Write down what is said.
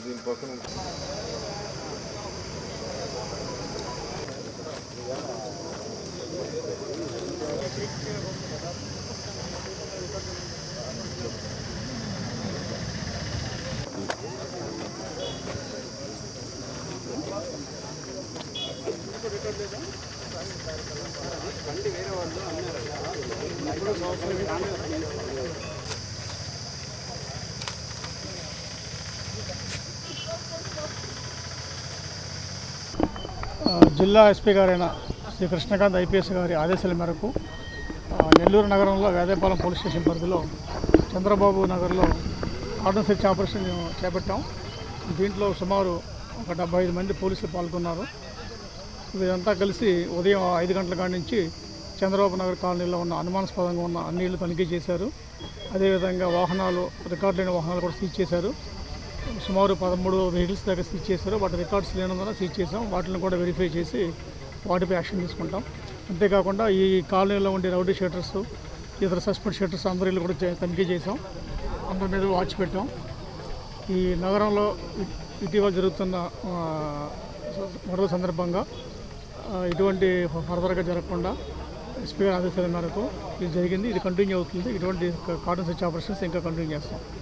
దీని పక్కన వేరే వాళ్ళు జిల్లా ఎస్పీ గారైన శ్రీ కృష్ణకాంత్ ఐపీఎస్ గారి ఆదేశాల మేరకు నెల్లూరు నగరంలో వేదేపాలెం పోలీస్ స్టేషన్ పరిధిలో చంద్రబాబు నగర్లో కార్డన్ సెర్చ్ ఆపరేషన్ చేపట్టాం. దీంట్లో సుమారు ఒక 75 మంది పోలీసులు పాల్గొన్నారు. వీరంతా కలిసి ఉదయం 5 గంటల కాడి నుంచి చంద్రబాబు నగర్ కాలనీలో ఉన్న అనుమానాస్పదంగా ఉన్న అన్ని ఇళ్ళు తనిఖీ చేశారు. అదేవిధంగా వాహనాలు, రికార్డు లేని వాహనాలు కూడా సీజ్ చేశారు. సుమారు 13 వెహికల్స్ దగ్గర సీజ్ చేశారు. వాటి రికార్డ్స్ లేనందున సీజ్ చేసాం. వాటిని కూడా వెరిఫై చేసి వాటిపై యాక్షన్ తీసుకుంటాం. అంతేకాకుండా ఈ కాలనీలో ఉండే రౌడీ షీటర్స్, ఇతర సస్పెక్ట్ షీటర్స్ అందరిలో కూడా తనిఖీ చేసాం. అందరి మీద వాచ్ పెట్టాం. ఈ నగరంలో ఇటీవల జరుగుతున్న గొడవల సందర్భంగా ఇటువంటి ఫర్దర్గా జరగకుండా ఎస్పీ గారి ఆదేశాల మేరకు ఇది జరిగింది. ఇది కంటిన్యూ అవుతుంది. ఇటువంటి కార్డన్ సెర్చ్ ఆపరేషన్స్ ఇంకా కంటిన్యూ చేస్తాం.